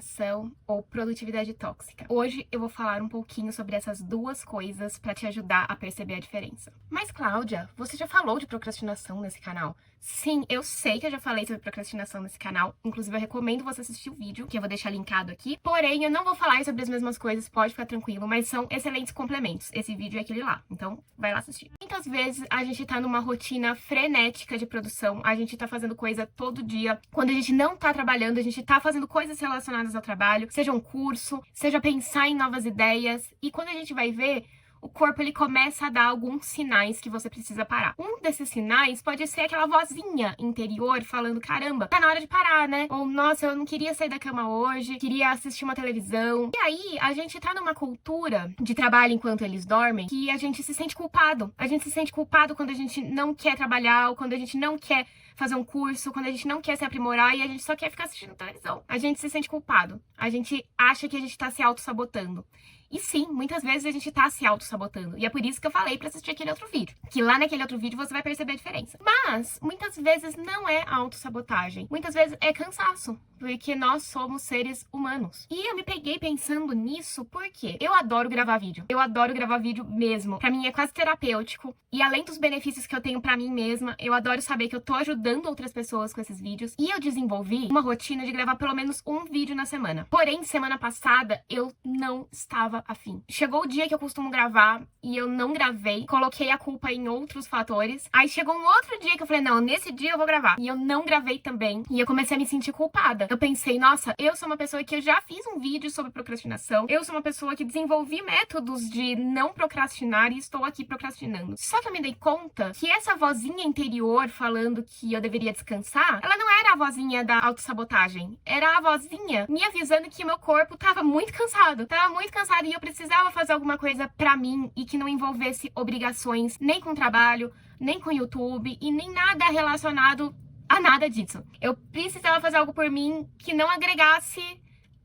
procrastinação ou produtividade tóxica. Hoje eu vou falar um pouquinho sobre essas duas coisas para te ajudar a perceber a diferença. Mas Cláudia, você já falou de procrastinação nesse canal? Sim, eu sei que eu já falei sobre procrastinação nesse canal, inclusive eu recomendo você assistir o vídeo, que eu vou deixar linkado aqui. Porém, eu não vou falar sobre as mesmas coisas, pode ficar tranquilo, mas são excelentes complementos. Esse vídeo é aquele lá, então vai lá assistir. Muitas vezes a gente tá numa rotina frenética de produção, a gente tá fazendo coisa todo dia. Quando a gente não tá trabalhando, a gente tá fazendo coisas relacionadas ao trabalho, seja um curso, seja pensar em novas ideias. E quando a gente vai ver, o corpo ele começa a dar alguns sinais que você precisa parar. Um desses sinais pode ser aquela vozinha interior falando, caramba, tá na hora de parar, né? Ou, nossa, eu não queria sair da cama hoje, queria assistir uma televisão. E aí, a gente tá numa cultura de trabalho enquanto eles dormem que a gente se sente culpado. A gente se sente culpado quando a gente não quer trabalhar, ou quando a gente não quer fazer um curso, quando a gente não quer se aprimorar e a gente só quer ficar assistindo televisão. A gente se sente culpado. A gente acha que a gente tá se auto-sabotando. E sim, muitas vezes a gente tá se auto-sabotando. E é por isso que eu falei pra assistir aquele outro vídeo. Que lá naquele outro vídeo você vai perceber a diferença. Mas, muitas vezes não é auto-sabotagem. Muitas vezes é cansaço. Porque nós somos seres humanos. E eu me peguei pensando nisso porque eu adoro gravar vídeo. Eu adoro gravar vídeo mesmo. Pra mim é quase terapêutico. E além dos benefícios que eu tenho pra mim mesma, eu adoro saber que eu tô ajudando outras pessoas com esses vídeos. E eu desenvolvi uma rotina de gravar pelo menos um vídeo na semana. Porém, semana passada, eu não estava afim. Chegou o dia que eu costumo gravar e eu não gravei. Coloquei a culpa em outros fatores. Aí chegou um outro dia que eu falei, não, nesse dia eu vou gravar. E eu não gravei também. E eu comecei a me sentir culpada. Eu pensei, nossa, eu sou uma pessoa que eu já fiz um vídeo sobre procrastinação. Eu sou uma pessoa que desenvolvi métodos de não procrastinar e estou aqui procrastinando. Só que eu me dei conta que essa vozinha interior falando que eu deveria descansar, ela não era a vozinha da autossabotagem. Era a vozinha me avisando que meu corpo tava muito cansado. Tava muito cansado e eu precisava fazer alguma coisa pra mim e que não envolvesse obrigações nem com trabalho, nem com YouTube e nem nada relacionado a nada disso. Eu precisava fazer algo por mim que não agregasse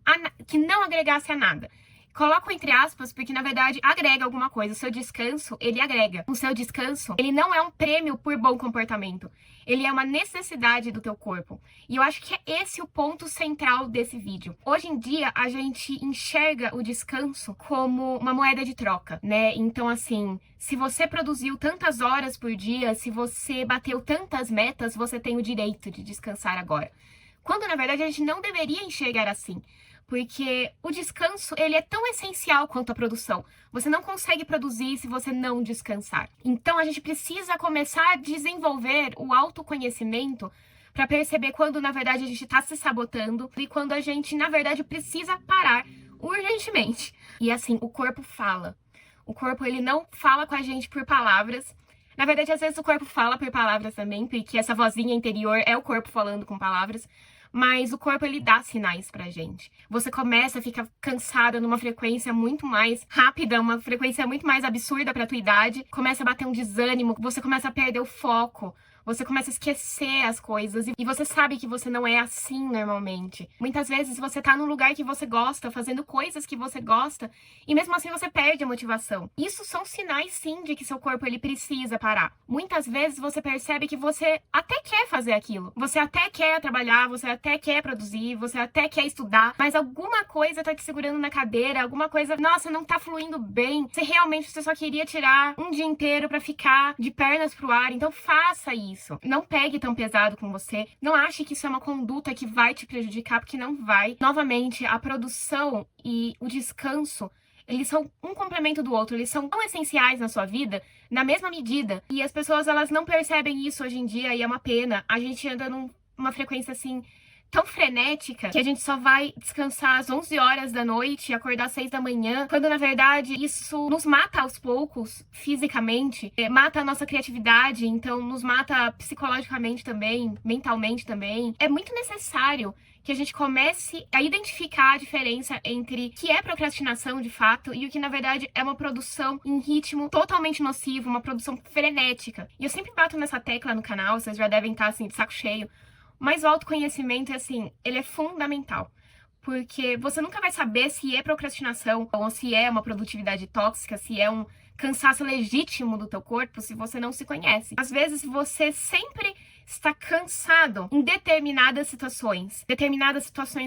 a nada. Coloco entre aspas, porque na verdade agrega alguma coisa. O seu descanso, ele agrega. O seu descanso, ele não é um prêmio por bom comportamento. Ele é uma necessidade do teu corpo. E eu acho que é esse o ponto central desse vídeo. Hoje em dia, a gente enxerga o descanso como uma moeda de troca, né? Então, assim, se você produziu tantas horas por dia, se você bateu tantas metas, você tem o direito de descansar agora. Quando, na verdade, a gente não deveria enxergar assim. Porque o descanso, ele é tão essencial quanto a produção. Você não consegue produzir se você não descansar. Então, a gente precisa começar a desenvolver o autoconhecimento para perceber quando, na verdade, a gente está se sabotando e quando a gente, na verdade, precisa parar urgentemente. E assim, o corpo fala. O corpo, ele não fala com a gente por palavras. Na verdade, às vezes o corpo fala por palavras também, porque essa vozinha interior é o corpo falando com palavras. Mas o corpo, ele dá sinais pra gente. Você começa a ficar cansada numa frequência muito mais rápida, uma frequência muito mais absurda pra tua idade. Começa a bater um desânimo, você começa a perder o foco. Você começa a esquecer as coisas e você sabe que você não é assim normalmente. Muitas vezes você tá num lugar que você gosta, fazendo coisas que você gosta, e mesmo assim você perde a motivação. Isso são sinais, sim, de que seu corpo ele precisa parar. Muitas vezes você percebe que você até quer fazer aquilo. Você até quer trabalhar, você até quer produzir, você até quer estudar, mas alguma coisa tá te segurando na cadeira, alguma coisa, nossa, não tá fluindo bem. Você só queria tirar um dia inteiro pra ficar de pernas pro ar, então faça isso. Não pegue tão pesado com você. Não ache que isso é uma conduta que vai te prejudicar, porque não vai. Novamente, a produção e o descanso, eles são um complemento do outro. Eles são tão essenciais na sua vida, na mesma medida. E as pessoas, elas não percebem isso hoje em dia e é uma pena. A gente anda numa frequência assim tão frenética que a gente só vai descansar às 11 horas da noite e acordar às 6 da manhã, quando na verdade isso nos mata aos poucos, fisicamente, mata a nossa criatividade, então nos mata psicologicamente também, mentalmente também. É muito necessário que a gente comece a identificar a diferença entre o que é procrastinação de fato e o que na verdade é uma produção em ritmo totalmente nocivo, uma produção frenética. E eu sempre bato nessa tecla no canal, vocês já devem estar assim de saco cheio. Mas o autoconhecimento, assim, ele é fundamental. Porque você nunca vai saber se é procrastinação ou se é uma produtividade tóxica, se é um cansaço legítimo do teu corpo, se você não se conhece. Às vezes você sempre está cansado em determinadas situações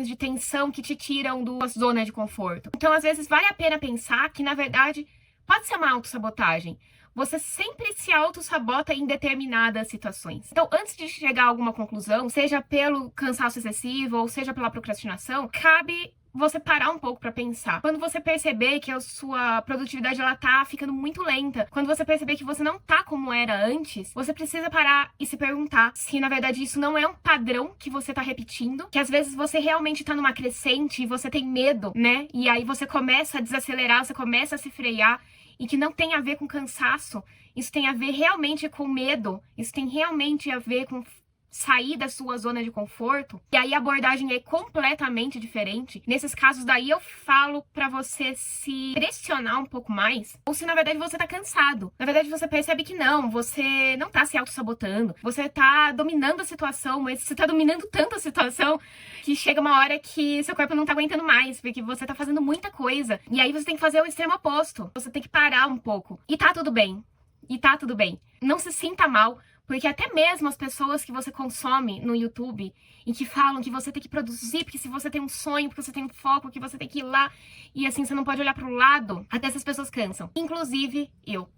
de tensão que te tiram da sua zona de conforto. Então, às vezes, vale a pena pensar que, na verdade, pode ser uma autossabotagem. Você sempre se autossabota em determinadas situações. Então, antes de chegar a alguma conclusão, seja pelo cansaço excessivo ou seja pela procrastinação, cabe você parar um pouco pra pensar. Quando você perceber que a sua produtividade ela tá ficando muito lenta, quando você perceber que você não tá como era antes, você precisa parar e se perguntar se na verdade isso não é um padrão que você tá repetindo, que às vezes você realmente tá numa crescente e você tem medo, né? E aí você começa a desacelerar, você começa a se frear, e que não tem a ver com cansaço, isso tem a ver realmente com medo, isso tem realmente a ver com sair da sua zona de conforto, e aí a abordagem é completamente diferente. Nesses casos daí eu falo pra você se pressionar um pouco mais, ou se na verdade você tá cansado. Na verdade você percebe que não, você não tá se auto-sabotando, você tá dominando a situação, mas você tá dominando tanto a situação que chega uma hora que seu corpo não tá aguentando mais, porque você tá fazendo muita coisa, e aí você tem que fazer o extremo oposto, você tem que parar um pouco. E tá tudo bem, Não se sinta mal, porque até mesmo as pessoas que você consome no YouTube e que falam que você tem que produzir, porque se você tem um sonho, porque você tem um foco, que você tem que ir lá e assim você não pode olhar pro lado, até essas pessoas cansam. Inclusive eu.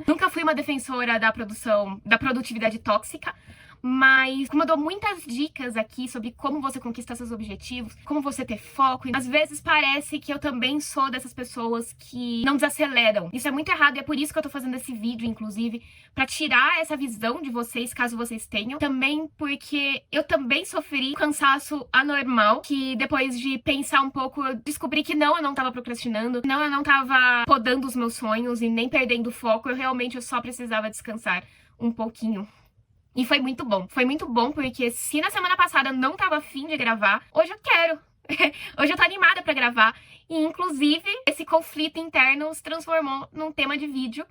Nunca fui uma defensora da produtividade tóxica, mas como eu dou muitas dicas aqui sobre como você conquistar seus objetivos, como você ter foco, às vezes parece que eu também sou dessas pessoas que não desaceleram. Isso é muito errado e é por isso que eu tô fazendo esse vídeo, inclusive, pra tirar essa visão de vocês, caso vocês tenham. Também porque eu também sofri cansaço anormal, que depois de pensar um pouco, eu descobri que não, eu não tava procrastinando, não, eu não tava podando os meus sonhos e nem perdendo foco, eu só precisava descansar um pouquinho. E foi muito bom. Foi muito bom porque se na semana passada eu não tava afim de gravar, hoje eu quero. Hoje eu tô animada pra gravar. E, inclusive, esse conflito interno se transformou num tema de vídeo.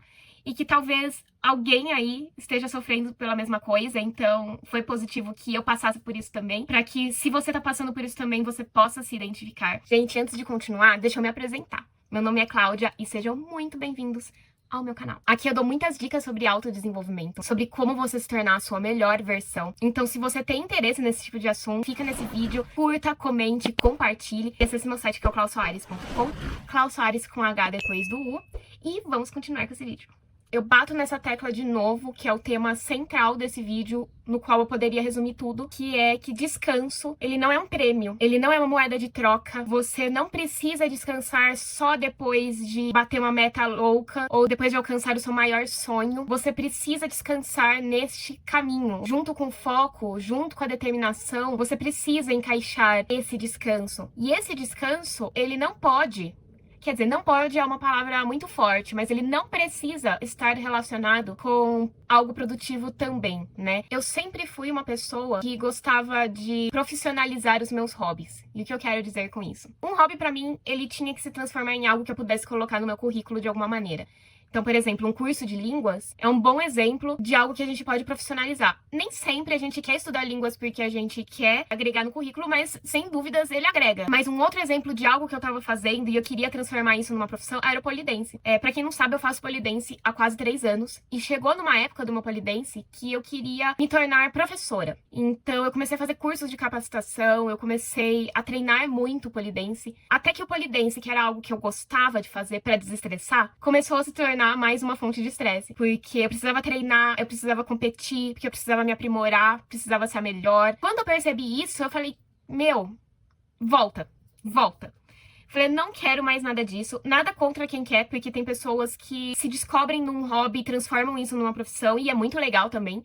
E que talvez alguém aí esteja sofrendo pela mesma coisa. Então, foi positivo que eu passasse por isso também. Pra que, se você tá passando por isso também, você possa se identificar. Gente, antes de continuar, deixa eu me apresentar. Meu nome é Cláudia e sejam muito bem-vindos ao meu canal. Aqui eu dou muitas dicas sobre autodesenvolvimento, sobre como você se tornar a sua melhor versão. Então, se você tem interesse nesse tipo de assunto, fica nesse vídeo, curta, comente, compartilhe. Acesse meu site que é o clausoares.com, Clausoares com H depois do U, e vamos continuar com esse vídeo. Eu bato nessa tecla de novo, que é o tema central desse vídeo, no qual eu poderia resumir tudo, que é que descanso, ele não é um prêmio, ele não é uma moeda de troca, você não precisa descansar só depois de bater uma meta louca, ou depois de alcançar o seu maior sonho, você precisa descansar neste caminho, junto com o foco, junto com a determinação, você precisa encaixar esse descanso. E esse descanso, ele não pode... Quer dizer, não pode é uma palavra muito forte, mas ele não precisa estar relacionado com algo produtivo também, né? Eu sempre fui uma pessoa que gostava de profissionalizar os meus hobbies. E o que eu quero dizer com isso? Um hobby, pra mim, ele tinha que se transformar em algo que eu pudesse colocar no meu currículo de alguma maneira. Então, por exemplo, um curso de línguas é um bom exemplo de algo que a gente pode profissionalizar. Nem sempre a gente quer estudar línguas porque a gente quer agregar no currículo, mas sem dúvidas ele agrega. Mas um outro exemplo de algo que eu tava fazendo e eu queria transformar isso numa profissão era o polidense. Pra quem não sabe, eu faço polidense há quase 3 anos e chegou numa época do meu polidense que eu queria me tornar professora. Então, eu comecei a fazer cursos de capacitação, eu comecei a treinar muito polidense, até que o polidense, que era algo que eu gostava de fazer pra desestressar, começou a se tornar mais uma fonte de estresse, porque eu precisava treinar, eu precisava competir, porque eu precisava me aprimorar, precisava ser a melhor. Quando eu percebi isso, eu falei, meu, volta. Falei, não quero mais nada disso, nada contra quem quer, porque tem pessoas que se descobrem num hobby e transformam isso numa profissão, e é muito legal também.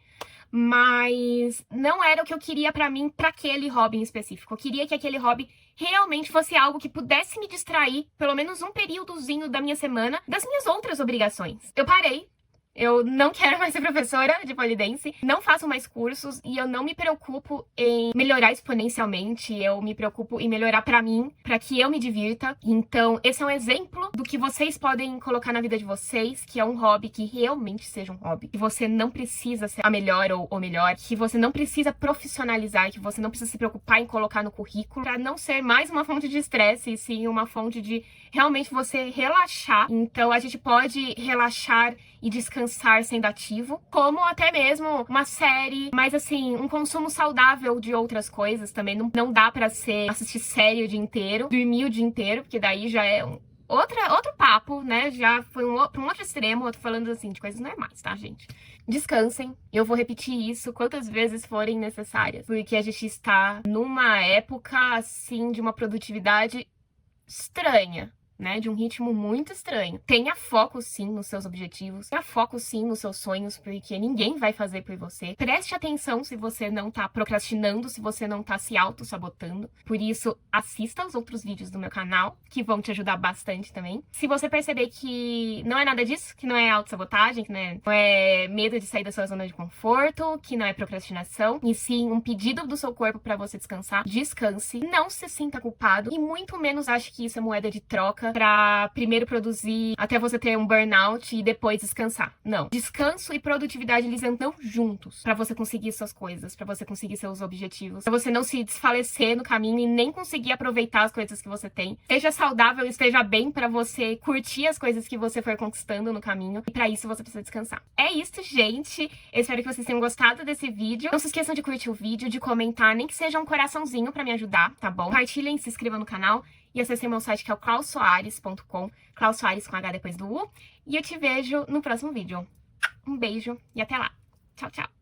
Mas não era o que eu queria pra mim, pra aquele hobby em específico. Eu queria que aquele hobby realmente fosse algo que pudesse me distrair, pelo menos um períodozinho da minha semana, das minhas outras obrigações. Eu parei. Eu não quero mais ser professora de polidense, não faço mais cursos e eu não me preocupo em melhorar exponencialmente, eu me preocupo em melhorar pra mim, pra que eu me divirta. Então, esse é um exemplo do que vocês podem colocar na vida de vocês, que é um hobby que realmente seja um hobby. Que você não precisa ser a melhor ou melhor, que você não precisa profissionalizar, que você não precisa se preocupar em colocar no currículo, pra não ser mais uma fonte de estresse, e sim uma fonte de realmente você relaxar. Então, a gente pode relaxar e descansar sendo ativo, como até mesmo uma série, mas assim, um consumo saudável de outras coisas também. Não dá pra assistir série o dia inteiro, dormir o dia inteiro, porque daí já é outro papo, né? Já foi pra um outro extremo. Eu tô falando assim de coisas normais, tá, gente? Descansem. Eu vou repetir isso quantas vezes forem necessárias, porque a gente está numa época assim de uma produtividade estranha, né? De um ritmo muito estranho. Tenha foco sim nos seus objetivos, tenha foco sim nos seus sonhos, porque ninguém vai fazer por você. Preste atenção se você não tá procrastinando, se você não tá se auto-sabotando. Por isso, assista aos outros vídeos do meu canal, que vão te ajudar bastante também. Se você perceber que não é nada disso, que não é auto-sabotagem, que não é medo de sair da sua zona de conforto, que não é procrastinação, e sim um pedido do seu corpo pra você descansar, descanse, não se sinta culpado e muito menos ache que isso é moeda de troca pra primeiro produzir até você ter um burnout e depois descansar. Não. Descanso e produtividade, eles andam juntos pra você conseguir suas coisas, pra você conseguir seus objetivos, pra você não se desfalecer no caminho e nem conseguir aproveitar as coisas que você tem. Seja saudável e esteja bem pra você curtir as coisas que você for conquistando no caminho. E pra isso você precisa descansar. É isso, gente. Eu espero que vocês tenham gostado desse vídeo. Não se esqueçam de curtir o vídeo, de comentar, nem que seja um coraçãozinho pra me ajudar, tá bom? Compartilhem, se inscrevam no canal. E acessem meu site, que é o clausoares.com, Klaus Soares com H depois do U. E eu te vejo no próximo vídeo. Um beijo e até lá. Tchau, tchau.